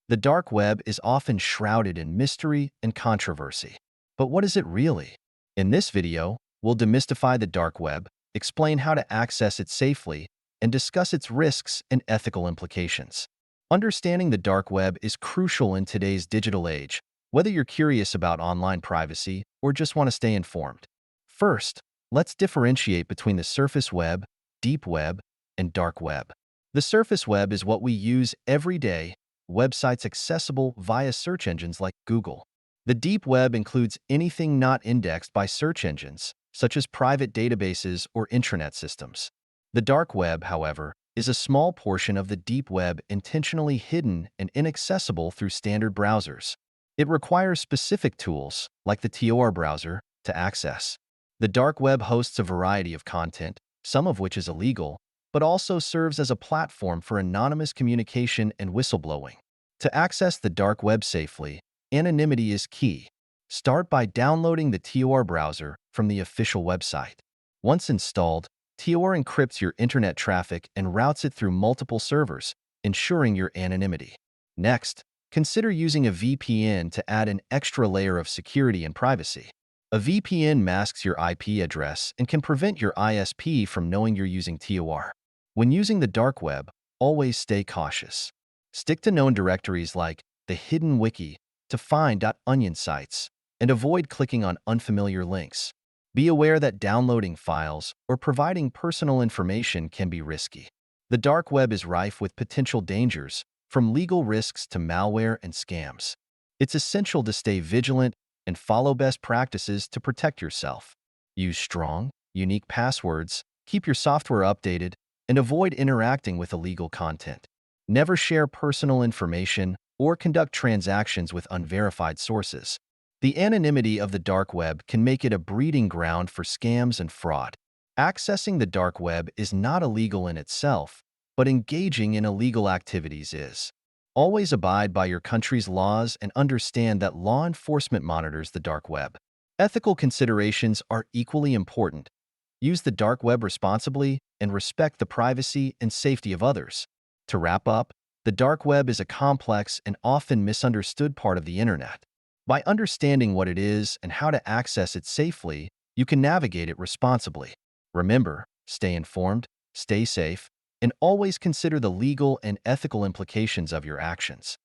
The dark web is often shrouded in mystery and controversy. But what is it really? In this video, we'll demystify the dark web, explain how to access it safely, and discuss its risks and ethical implications. Understanding the dark web is crucial in today's digital age, whether you're curious about online privacy or just want to stay informed. First, let's differentiate between the surface web, deep web, and dark web. The surface web is what we use every day, websites accessible via search engines like Google. The deep web includes anything not indexed by search engines, such as private databases or intranet systems. The dark web, however, is a small portion of the deep web intentionally hidden and inaccessible through standard browsers. It requires specific tools, like the Tor browser, to access. The dark web hosts a variety of content, some of which is illegal, but also serves as a platform for anonymous communication and whistleblowing. To access the dark web safely, anonymity is key. Start by downloading the Tor browser from the official website. Once installed, Tor encrypts your internet traffic and routes it through multiple servers, ensuring your anonymity. Next, consider using a VPN to add an extra layer of security and privacy. A VPN masks your IP address and can prevent your ISP from knowing you're using Tor. When using the dark web, always stay cautious. Stick to known directories like the hidden wiki to find .onion sites, and avoid clicking on unfamiliar links. Be aware that downloading files or providing personal information can be risky. The dark web is rife with potential dangers, from legal risks to malware and scams. It's essential to stay vigilant and follow best practices to protect yourself. Use strong, unique passwords, keep your software updated, and avoid interacting with illegal content. Never share personal information or conduct transactions with unverified sources. The anonymity of the dark web can make it a breeding ground for scams and fraud. Accessing the dark web is not illegal in itself, but engaging in illegal activities is. Always abide by your country's laws and understand that law enforcement monitors the dark web. Ethical considerations are equally important. Use the dark web responsibly and respect the privacy and safety of others. To wrap up, the dark web is a complex and often misunderstood part of the internet. By understanding what it is and how to access it safely, you can navigate it responsibly. Remember, stay informed, stay safe, and always consider the legal and ethical implications of your actions.